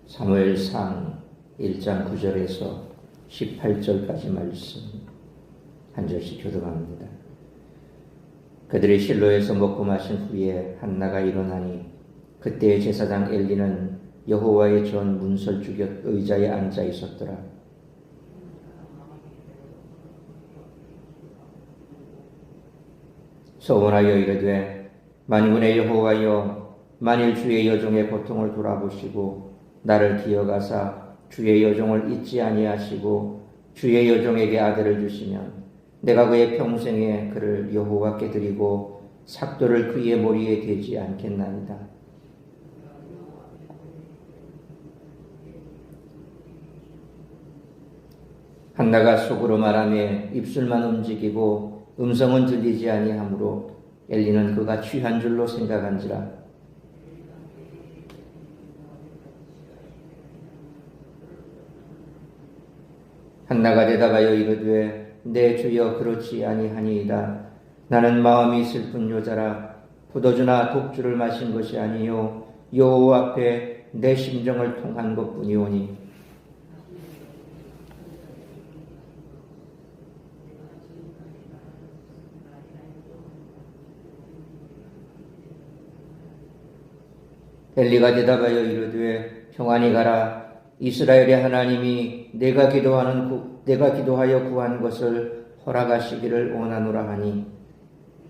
사무엘상 1장 9절에서 18절까지 말씀 한 절씩 교독합니다. 그들이 실로에서 먹고 마신 후에 한나가 일어나니 그때 제사장 엘리는 여호와의 전 문설 주곁 의자에 앉아 있었더라. 소원하여 이르되 만군의 여호와여, 만일 주의 여종의 고통을 돌아보시고 나를 기억하사 주의 여종을 잊지 아니하시고 주의 여종에게 아들을 주시면 내가 그의 평생에 그를 여호와께 드리고 삭도를 그의 머리에 대지 않겠나이다. 한나가 속으로 말하며 입술만 움직이고 음성은 들리지 아니하므로 엘리는 그가 취한 줄로 생각한지라. 한나가 대답하여 이르되 내 주여 그렇지 아니하니이다. 나는 마음이 슬픈 여자라. 포도주나 독주를 마신 것이 아니요 여호와 앞에 내 심정을 통한 것뿐이오니. 엘리가 대답하여 이르되 평안히 가라. 이스라엘의 하나님이 내가 기도하여 구한 것을 허락하시기를 원하노라 하니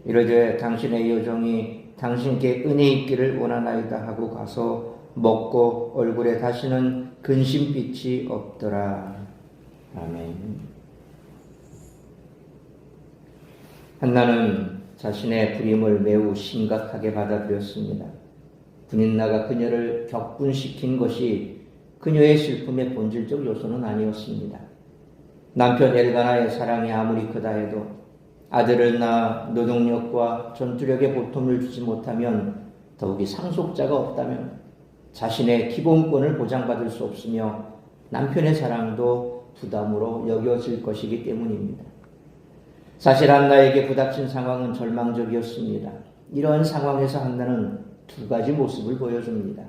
이르되 당신의 여종이 당신께 은혜 있기를 원하나이다 하고 가서 먹고 얼굴에 다시는 근심빛이 없더라. 아멘. 한나는 자신의 불임을 매우 심각하게 받아들였습니다. 분인나가 그녀를 격분시킨 것이 그녀의 슬픔의 본질적 요소는 아니었습니다. 남편 엘가나의 사랑이 아무리 크다 해도 아들을 낳아 노동력과 전투력에 보탬을 주지 못하면, 더욱이 상속자가 없다면 자신의 기본권을 보장받을 수 없으며 남편의 사랑도 부담으로 여겨질 것이기 때문입니다. 사실 한나에게 부닥친 상황은 절망적이었습니다. 이러한 상황에서 한나는 두 가지 모습을 보여줍니다.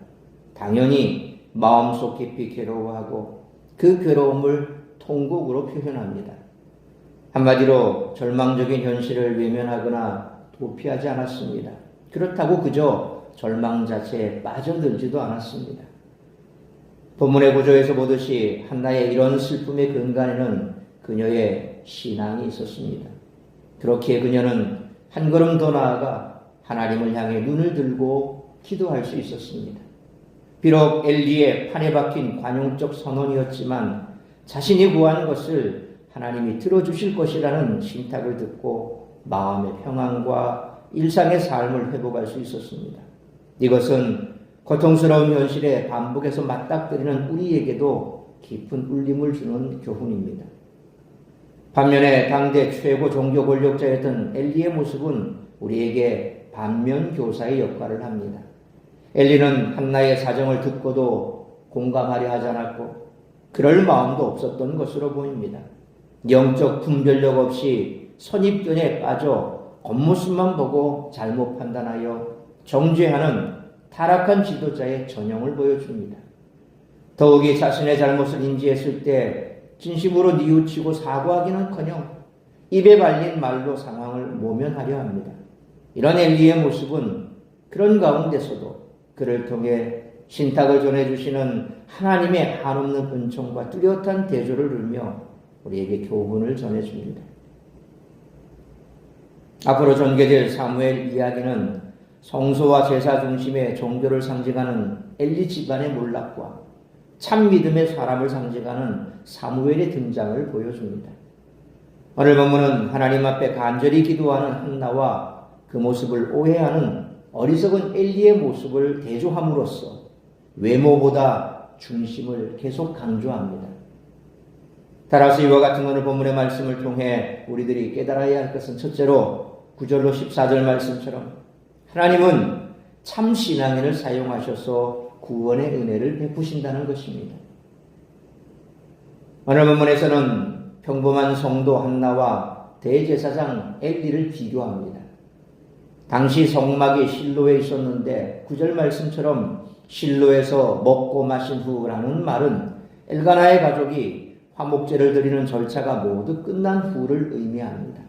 당연히 마음속 깊이 괴로워하고 그 괴로움을 통곡으로 표현합니다. 한마디로 절망적인 현실을 외면하거나 도피하지 않았습니다. 그렇다고 그저 절망 자체에 빠져들지도 않았습니다. 본문의 구조에서 보듯이 한나의 이런 슬픔의 근간에는 그녀의 신앙이 있었습니다. 그렇기에 그녀는 한 걸음 더 나아가 하나님을 향해 눈을 들고 기도할 수 있었습니다. 비록 엘리의 판에 박힌 관용적 선언이었지만 자신이 구한 것을 하나님이 들어주실 것이라는 신탁을 듣고 마음의 평안과 일상의 삶을 회복할 수 있었습니다. 이것은 고통스러운 현실에 반복해서 맞닥뜨리는 우리에게도 깊은 울림을 주는 교훈입니다. 반면에 당대 최고 종교 권력자였던 엘리의 모습은 우리에게 반면 교사의 역할을 합니다. 엘리는 한나의 사정을 듣고도 공감하려 하지 않았고 그럴 마음도 없었던 것으로 보입니다. 영적 분별력 없이 선입견에 빠져 겉모습만 보고 잘못 판단하여 정죄하는 타락한 지도자의 전형을 보여줍니다. 더욱이 자신의 잘못을 인지했을 때 진심으로 뉘우치고 사과하기는커녕 입에 발린 말로 상황을 모면하려 합니다. 이런 엘리의 모습은 그런 가운데서도 그를 통해 신탁을 전해주시는 하나님의 한없는 은총과 뚜렷한 대조를 울며 우리에게 교훈을 전해줍니다. 앞으로 전개될 사무엘 이야기는 성소와 제사 중심의 종교를 상징하는 엘리 집안의 몰락과 참 믿음의 사람을 상징하는 사무엘의 등장을 보여줍니다. 오늘 본문은 하나님 앞에 간절히 기도하는 한나와 그 모습을 오해하는 어리석은 엘리의 모습을 대조함으로써 외모보다 중심을 계속 강조합니다. 따라서 이와 같은 오늘 본문의 말씀을 통해 우리들이 깨달아야 할 것은 첫째로 9절로 14절 말씀처럼 하나님은 참 신앙인을 사용하셔서 구원의 은혜를 베푸신다는 것입니다. 오늘 본문에서는 평범한 성도 한나와 대제사장 엘리를 비교합니다. 당시 성막이 실로에 있었는데 9절 말씀처럼 실로에서 먹고 마신 후라는 말은 엘가나의 가족이 화목제를 드리는 절차가 모두 끝난 후를 의미합니다.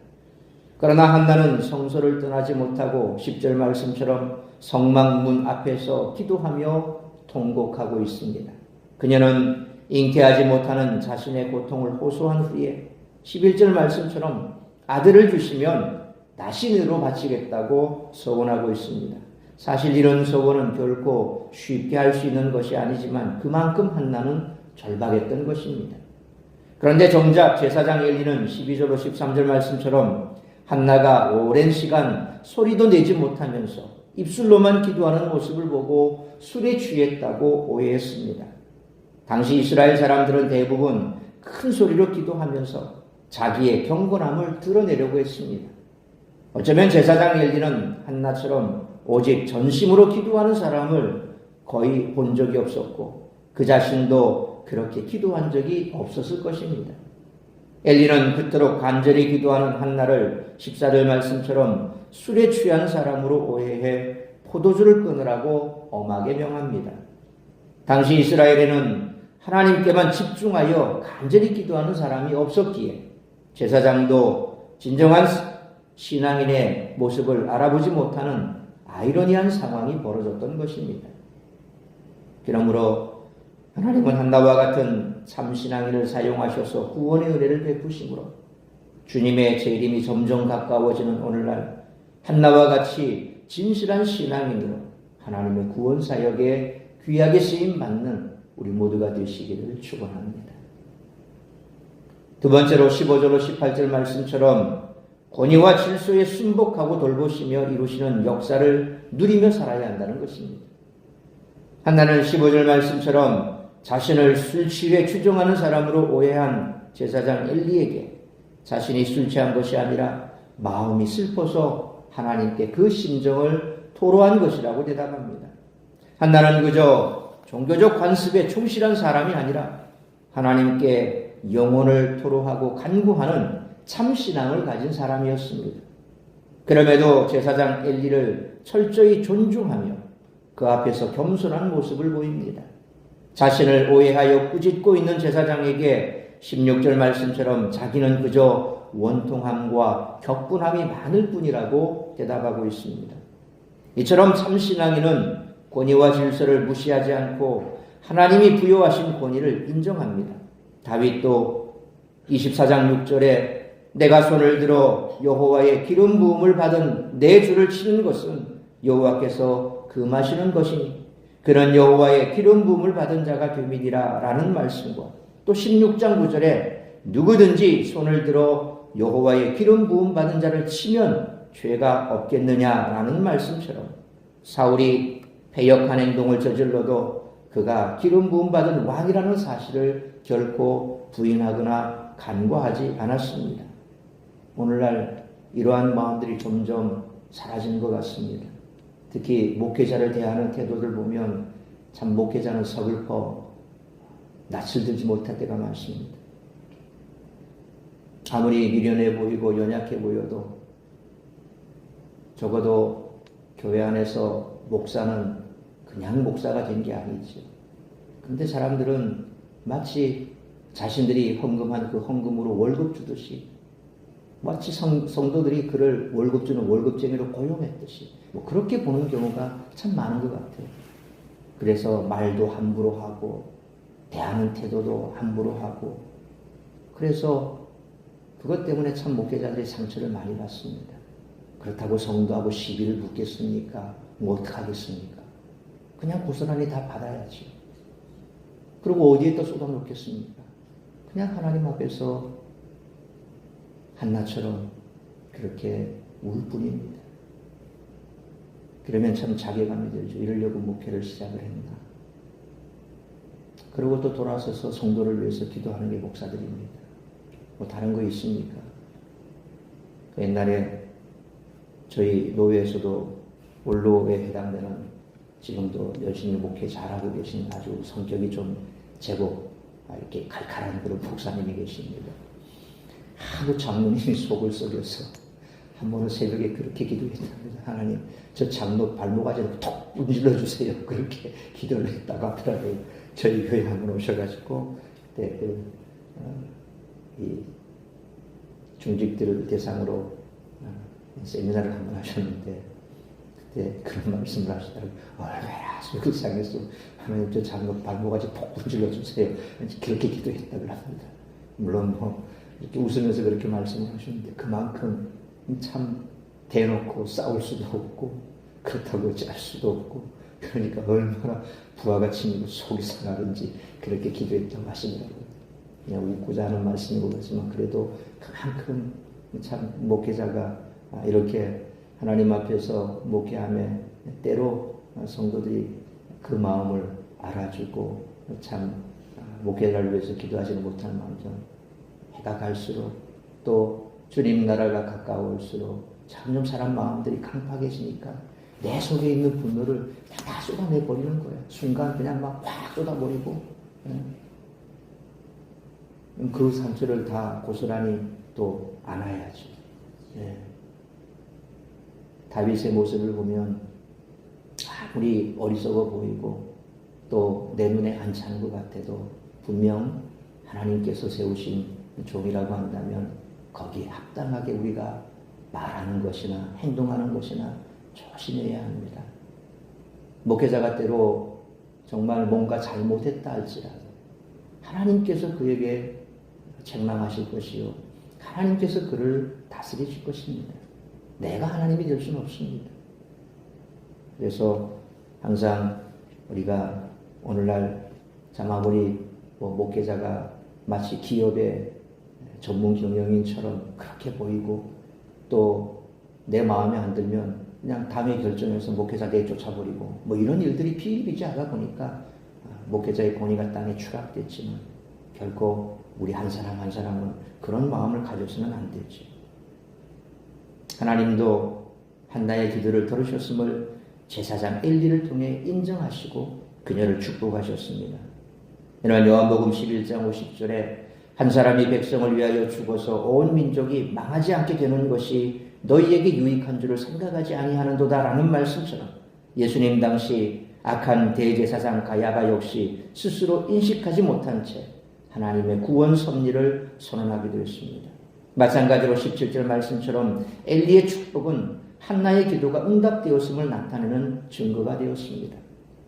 그러나 한나는 성소를 떠나지 못하고 10절 말씀처럼 성막문 앞에서 기도하며 통곡하고 있습니다. 그녀는 잉태하지 못하는 자신의 고통을 호소한 후에 11절 말씀처럼 아들을 주시면 나신으로 바치겠다고 서원하고 있습니다. 사실 이런 서원은 결코 쉽게 할 수 있는 것이 아니지만 그만큼 한나는 절박했던 것입니다. 그런데 정작 제사장 엘리는 12절로 13절 말씀처럼 한나가 오랜 시간 소리도 내지 못하면서 입술로만 기도하는 모습을 보고 술에 취했다고 오해했습니다. 당시 이스라엘 사람들은 대부분 큰 소리로 기도하면서 자기의 경건함을 드러내려고 했습니다. 어쩌면 제사장 엘리는 한나처럼 오직 전심으로 기도하는 사람을 거의 본 적이 없었고 그 자신도 그렇게 기도한 적이 없었을 것입니다. 엘리는 그토록 간절히 기도하는 한나를 14절 말씀처럼 술에 취한 사람으로 오해해 포도주를 끊으라고 엄하게 명합니다. 당시 이스라엘에는 하나님께만 집중하여 간절히 기도하는 사람이 없었기에 제사장도 진정한 신앙인의 모습을 알아보지 못하는 아이러니한 상황이 벌어졌던 것입니다. 그러므로 하나님은 한나와 같은 참신앙인을 사용하셔서 구원의 은혜를 베푸심으로 주님의 재림이 점점 가까워지는 오늘날 한나와 같이 진실한 신앙인으로 하나님의 구원 사역에 귀하게 쓰임받는 우리 모두가 되시기를 축원합니다. 두 번째로 15절로 18절 말씀처럼 권위와 질서에 순복하고 돌보시며 이루시는 역사를 누리며 살아야 한다는 것입니다. 한나는 15절 말씀처럼 자신을 술 취해 추종하는 사람으로 오해한 제사장 엘리에게 자신이 술 취한 것이 아니라 마음이 슬퍼서 하나님께 그 심정을 토로한 것이라고 대답합니다. 한나는 그저 종교적 관습에 충실한 사람이 아니라 하나님께 영혼을 토로하고 간구하는 참신앙을 가진 사람이었습니다. 그럼에도 제사장 엘리를 철저히 존중하며 그 앞에서 겸손한 모습을 보입니다. 자신을 오해하여 꾸짖고 있는 제사장에게 16절 말씀처럼 자기는 그저 원통함과 격분함이 많을 뿐이라고 대답하고 있습니다. 이처럼 참신앙인은 권위와 질서를 무시하지 않고 하나님이 부여하신 권위를 인정합니다. 다윗도 24장 6절에 내가 손을 들어 여호와의 기름 부음을 받은 내 주를 치는 것은 여호와께서 금하시는 것이니 그런 여호와의 기름 부음을 받은 자가 됨이니라 라는 말씀과 또 16장 9절에 누구든지 손을 들어 여호와의 기름 부음 받은 자를 치면 죄가 없겠느냐라는 말씀처럼 사울이 패역한 행동을 저질러도 그가 기름 부음 받은 왕이라는 사실을 결코 부인하거나 간과하지 않았습니다. 오늘날 이러한 마음들이 점점 사라지는 것 같습니다. 특히 목회자를 대하는 태도를 보면 참 목회자는 서글퍼 낯을 들지 못할 때가 많습니다. 아무리 미련해 보이고 연약해 보여도 적어도 교회 안에서 목사는 그냥 목사가 된 게 아니죠. 그런데 사람들은 마치 자신들이 헌금한 그 헌금으로 월급 주듯이 마치 성도들이 그를 월급 주는 월급쟁이로 고용했듯이 그렇게 보는 경우가 참 많은 것 같아요. 그래서 말도 함부로 하고 대하는 태도도 함부로 하고 그래서 그것 때문에 참 목회자들이 상처를 많이 받습니다. 그렇다고 성도하고 시비를 묻겠습니까? 어떡하겠습니까? 그냥 고스란히 다 받아야지. 그리고 어디에 또 쏟아놓겠습니까? 그냥 하나님 앞에서 한나처럼 그렇게 울 뿐입니다. 그러면 참 자괴감이 들죠. 이러려고 목회를 시작을 했나. 그리고 또 돌아서서 성도를 위해서 기도하는 게 목사들입니다. 뭐 다른 거 있습니까? 옛날에 저희 노회에서도 원로에 해당되는 지금도 열심히 목회 잘하고 계신 아주 성격이 좀 제법 이렇게 칼칼한 그런 목사님이 계십니다. 하도 장로님이 속을 썩여서 한 번은 새벽에 그렇게 기도했답니다. 하나님, 저 장로 발목아지를 톡 문질러 주세요. 그렇게 기도를 했다고 하더라고요. 저희 교회 한 번 오셔가지고 그때 이 중직들을 대상으로 세미나를 한 번 하셨는데 그때 그런 말씀을 하시더라고요. 얼마나 속상해서 하나님 저 장로 발목아지 톡 문질러 주세요. 그렇게 기도했다고 합니다. 물론 뭐 이렇게 웃으면서 그렇게 말씀을 하셨는데 그만큼 참 대놓고 싸울 수도 없고 그렇다고 짤 수도 없고 그러니까 얼마나 부하가 치미고 속이 상하는지 그렇게 기도했다고 하시더라고요. 그냥 웃고자 하는 말씀이고 그렇지만 그래도 그만큼 참 목회자가 이렇게 하나님 앞에서 목회하며 때로 성도들이 그 마음을 알아주고 참 목회자를 위해서 기도하지는 못하는 마음처럼 해가 갈수록 또 주님 나라가 가까울수록 점점 사람 마음들이 강팍해지니까 내 속에 있는 분노를 다 쏟아내버리는 거예요. 순간 그냥 막 확 쏟아버리고 그 상처를 다 고스란히 또 안아야지. 다윗의 모습을 보면 아무리 어리석어 보이고 또 내 눈에 안 차는 것 같아도 분명 하나님께서 세우신 종이라고 한다면 거기에 합당하게 우리가 말하는 것이나 행동하는 것이나 조심해야 합니다. 목회자가 때로 정말 뭔가 잘못했다 할지라도 하나님께서 그에게 책망하실 것이요 하나님께서 그를 다스리실 것입니다. 내가 하나님이 될 수는 없습니다. 그래서 항상 우리가 오늘날 참 아무리 목회자가 마치 기업의 전문 경영인처럼 그렇게 보이고 또 내 마음에 안 들면 그냥 담의 결정해서 목회자 내쫓아버리고 뭐 이런 일들이 비일비재하다 보니까 목회자의 권위가 땅에 추락됐지만 결코 우리 한 사람 한 사람은 그런 마음을 가져서는 안 되지. 하나님도 한나의 기도를 들으셨음을 제사장 엘리를 통해 인정하시고 그녀를 축복하셨습니다. 이런 요한복음 11장 50절에 한 사람이 백성을 위하여 죽어서 온 민족이 망하지 않게 되는 것이 너희에게 유익한 줄을 생각하지 아니하는도다라는 말씀처럼 예수님 당시 악한 대제사장 가야바 역시 스스로 인식하지 못한 채 하나님의 구원 섭리를 선언하기도 했습니다. 마찬가지로 17절 말씀처럼 엘리의 축복은 한나의 기도가 응답되었음을 나타내는 증거가 되었습니다.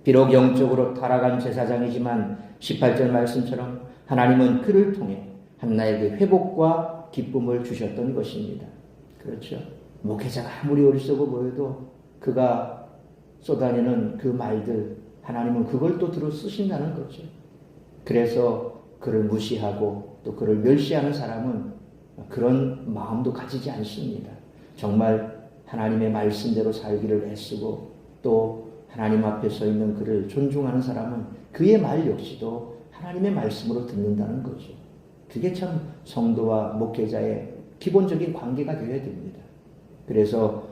비록 영적으로 타락한 제사장이지만 18절 말씀처럼 하나님은 그를 통해 한나에게 회복과 기쁨을 주셨던 것입니다. 그렇죠. 목회자가 아무리 어리석어 보여도 그가 쏟아내는 그 말들 하나님은 그걸 또 들어 쓰신다는 거죠. 그래서 그를 무시하고 또 그를 멸시하는 사람은 그런 마음도 가지지 않습니다. 정말 하나님의 말씀대로 살기를 애쓰고 또 하나님 앞에 서 있는 그를 존중하는 사람은 그의 말 역시도 하나님의 말씀으로 듣는다는 거죠. 그게 참 성도와 목회자의 기본적인 관계가 되어야 됩니다. 그래서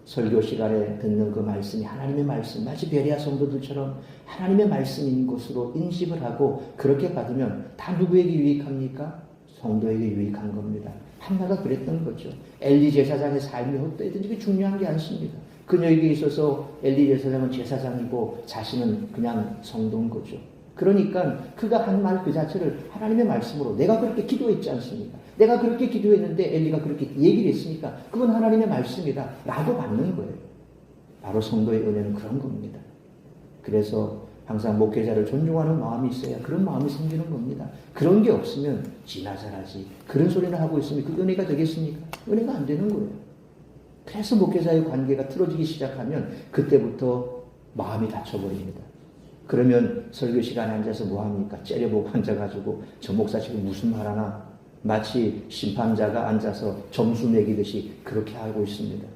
설교 시간에 듣는 그 말씀이 하나님의 말씀, 마치 베레아 성도들처럼 하나님의 말씀인 것으로 인식을 하고 그렇게 받으면 다 누구에게 유익합니까? 성도에게 유익한 겁니다. 한나가 그랬던 거죠. 엘리 제사장의 삶이 어떠했든지 그게 중요한 게 아니십니다. 그녀에게 있어서 엘리 제사장은 제사장이고 자신은 그냥 성도인 거죠. 그러니까 그가 한 말 그 자체를 하나님의 말씀으로 내가 그렇게 기도했지 않습니까? 내가 그렇게 기도했는데 엘리가 그렇게 얘기를 했으니까 그건 하나님의 말씀이다 라고 받는 거예요. 바로 성도의 은혜는 그런 겁니다. 그래서 항상 목회자를 존중하는 마음이 있어야 그런 마음이 생기는 겁니다. 그런 게 없으면 지나자라지 그런 소리를 하고 있으면 그 은혜가 되겠습니까? 은혜가 안 되는 거예요. 그래서 목회자의 관계가 틀어지기 시작하면 그때부터 마음이 닫혀버립니다. 그러면 설교 시간에 앉아서 뭐합니까? 째려보고 앉아가지고 저 목사 지금 무슨 말 하나 마치 심판자가 앉아서 점수 매기듯이 그렇게 하고 있습니다.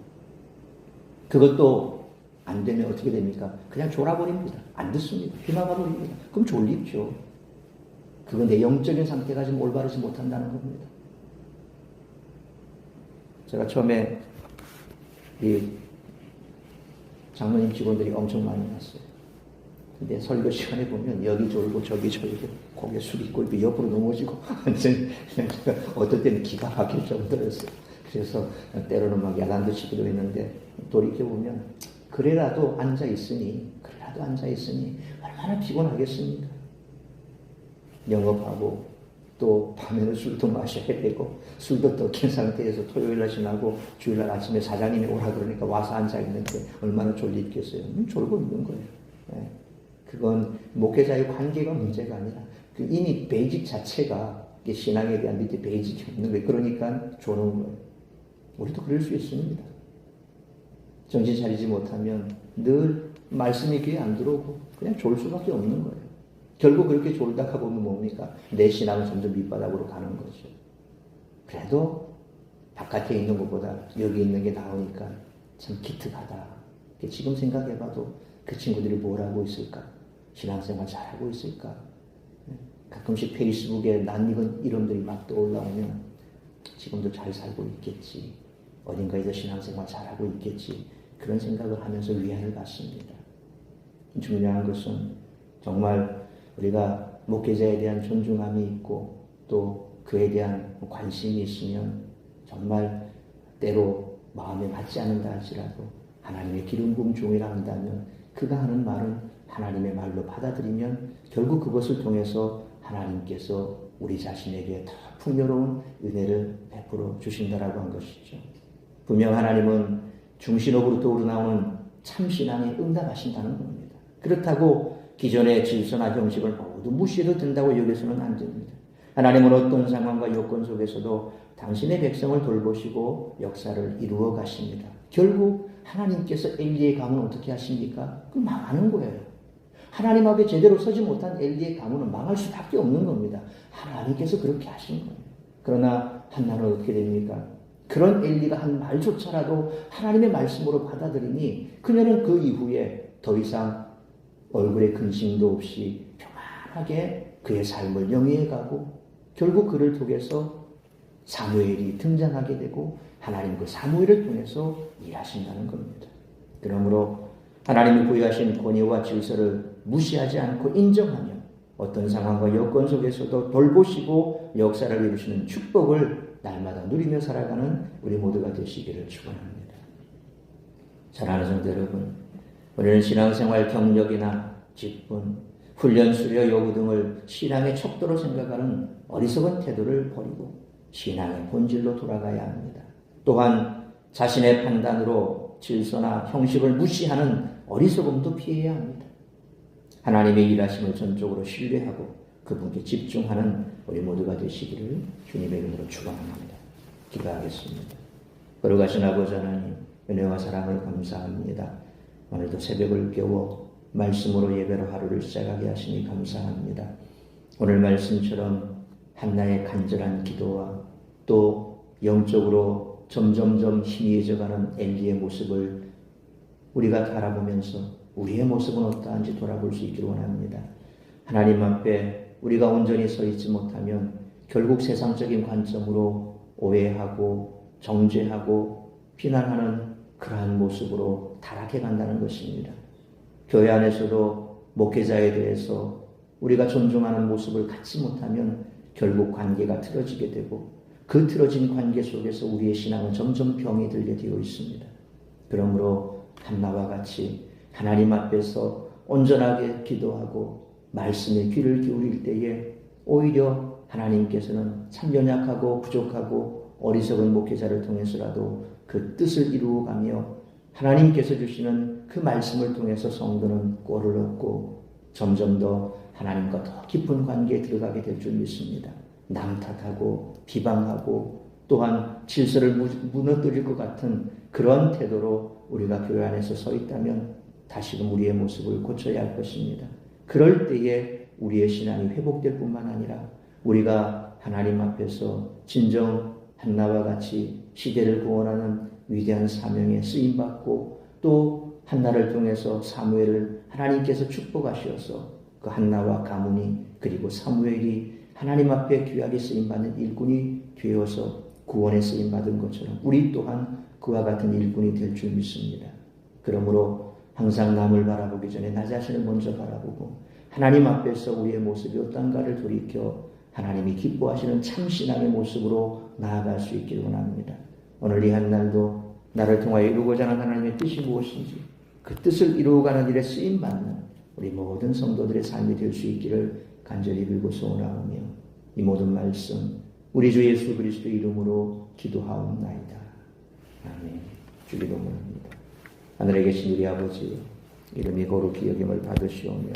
그것도 안 되면 어떻게 됩니까? 그냥 졸아버립니다. 안 듣습니다. 비나가버립니다. 그럼 졸립죠. 그건 내 영적인 상태가 지금 올바르지 못한다는 겁니다. 제가 처음에 이 장로님 직원들이 엄청 많이 왔어요. 근데 설교 시간에 보면 여기 졸고 저기 졸고 고개 숙이고 옆으로 넘어지고 완전히 그냥 제가 어떨 때는 기가 막힐 정도였어요. 그래서 때로는 막 야단도 치기도 했는데 돌이켜보면 그래라도 앉아있으니 얼마나 피곤하겠습니까? 영업하고 또 밤에는 술도 마셔야 되고 술도 더 깬 상태에서 토요일날 지나고 주일날 아침에 사장님이 오라 그러니까 와서 앉아있는데 얼마나 졸리겠어요. 졸고 있는 거예요. 네. 그건 목회자의 관계가 문제가 아니라 이미 베이직 자체가 신앙에 대한 밑에 베이직이 없는 거예요. 그러니까 조는 거예요. 우리도 그럴 수 있습니다. 정신 차리지 못하면 늘 말씀이 귀에 안 들어오고 그냥 졸 수밖에 없는 거예요. 결국 그렇게 졸다가 보면 뭡니까? 내 신앙은 점점 밑바닥으로 가는 거죠. 그래도 바깥에 있는 것보다 여기 있는 게 나오니까 참 기특하다. 지금 생각해봐도 그 친구들이 뭘 하고 있을까? 신앙생활 잘하고 있을까? 가끔씩 페이스북에 낯익은 이름들이 막 떠올라오면 지금도 잘 살고 있겠지. 어딘가에서 신앙생활 잘하고 있겠지. 그런 생각을 하면서 위안을 받습니다. 중요한 것은 정말 우리가 목회자에 대한 존중함이 있고 또 그에 대한 관심이 있으면 정말 때로 마음에 맞지 않는다 할지라도 하나님의 기름 부음 중이라 한다면 그가 하는 말은 하나님의 말로 받아들이면 결국 그것을 통해서 하나님께서 우리 자신에게 더 풍요로운 은혜를 베풀어 주신다라고 한 것이죠. 분명 하나님은 중신으로부터 우러나오는 참신앙에 응답하신다는 겁니다. 그렇다고 기존의 질서나 형식을 모두 무시해도 된다고 여기서는 안 됩니다. 하나님은 어떤 상황과 요건 속에서도 당신의 백성을 돌보시고 역사를 이루어 가십니다. 결국 하나님께서 엘리의 가문은 어떻게 하십니까? 그 망하는 거예요. 하나님 앞에 제대로 서지 못한 엘리의 가문은 망할 수밖에 없는 겁니다. 하나님께서 그렇게 하신 거예요. 그러나 한나는 어떻게 됩니까? 그런 엘리가 한 말조차라도 하나님의 말씀으로 받아들이니 그녀는 그 이후에 더 이상 얼굴에 근심도 없이 평안하게 그의 삶을 영위해가고 결국 그를 통해서 사무엘이 등장하게 되고 하나님 그 사무엘을 통해서 일하신다는 겁니다. 그러므로 하나님이 부여하신 권위와 질서를 무시하지 않고 인정하며 어떤 상황과 여건 속에서도 돌보시고 역사를 이루시는 축복을 날마다 누리며 살아가는 우리 모두가 되시기를 축원합니다. 사랑하는 성도 여러분, 우리는 신앙생활 경력이나 직분, 훈련, 수료, 요구 등을 신앙의 척도로 생각하는 어리석은 태도를 버리고 신앙의 본질로 돌아가야 합니다. 또한 자신의 판단으로 질서나 형식을 무시하는 어리석음도 피해야 합니다. 하나님의 일하심을 전적으로 신뢰하고 그분께 집중하는 우리 모두가 되시기를 주님의 이름으로 축원합니다. 기도하겠습니다. 거룩하신 아버지 하나님, 은혜와 사랑을 감사합니다. 오늘도 새벽을 깨워 말씀으로 예배로 하루를 시작하게 하시니 감사합니다. 오늘 말씀처럼 한나의 간절한 기도와 또 영적으로 점점점 희미해져가는 엘리의 모습을 우리가 바라보면서 우리의 모습은 어떠한지 돌아볼 수 있기를 원합니다. 하나님 앞에 우리가 온전히 서 있지 못하면 결국 세상적인 관점으로 오해하고 정죄하고 비난하는 그러한 모습으로 타락해 간다는 것입니다. 교회 안에서도 목회자에 대해서 우리가 존중하는 모습을 갖지 못하면 결국 관계가 틀어지게 되고 그 틀어진 관계 속에서 우리의 신앙은 점점 병이 들게 되어 있습니다. 그러므로 한나와 같이 하나님 앞에서 온전하게 기도하고 말씀에 귀를 기울일 때에 오히려 하나님께서는 참 연약하고 부족하고 어리석은 목회자를 통해서라도 그 뜻을 이루어가며 하나님께서 주시는 그 말씀을 통해서 성도는 꼴을 얻고 점점 더 하나님과 더 깊은 관계에 들어가게 될 줄 믿습니다. 남 탓하고 비방하고 또한 질서를 무너뜨릴 것 같은 그런 태도로 우리가 교회 안에서 서 있다면 다시금 우리의 모습을 고쳐야 할 것입니다. 그럴 때에 우리의 신앙이 회복될 뿐만 아니라 우리가 하나님 앞에서 진정 한나와 같이 시대를 구원하는 위대한 사명에 쓰임받고 또 한나를 통해서 사무엘을 하나님께서 축복하셔서 그 한나와 가문이 그리고 사무엘이 하나님 앞에 귀하게 쓰임받는 일꾼이 되어서 구원에 쓰임받은 것처럼 우리 또한 그와 같은 일꾼이 될 줄 믿습니다. 그러므로 항상 남을 바라보기 전에 나 자신을 먼저 바라보고 하나님 앞에서 우리의 모습이 어떤가를 돌이켜 하나님이 기뻐하시는 참신앙의 모습으로 나아갈 수 있기를 원합니다. 오늘 이 한날도 나를 통하여 이루고자 하는 하나님의 뜻이 무엇인지 그 뜻을 이루어가는 일에 쓰임받는 우리 모든 성도들의 삶이 될 수 있기를 간절히 빌고 소원하오며 이 모든 말씀 우리 주 예수 그리스도 이름으로 기도하옵나이다. 아멘. 주기도문합니다. 하늘에 계신 우리 아버지 이름이 거룩히 여김을 받으시오며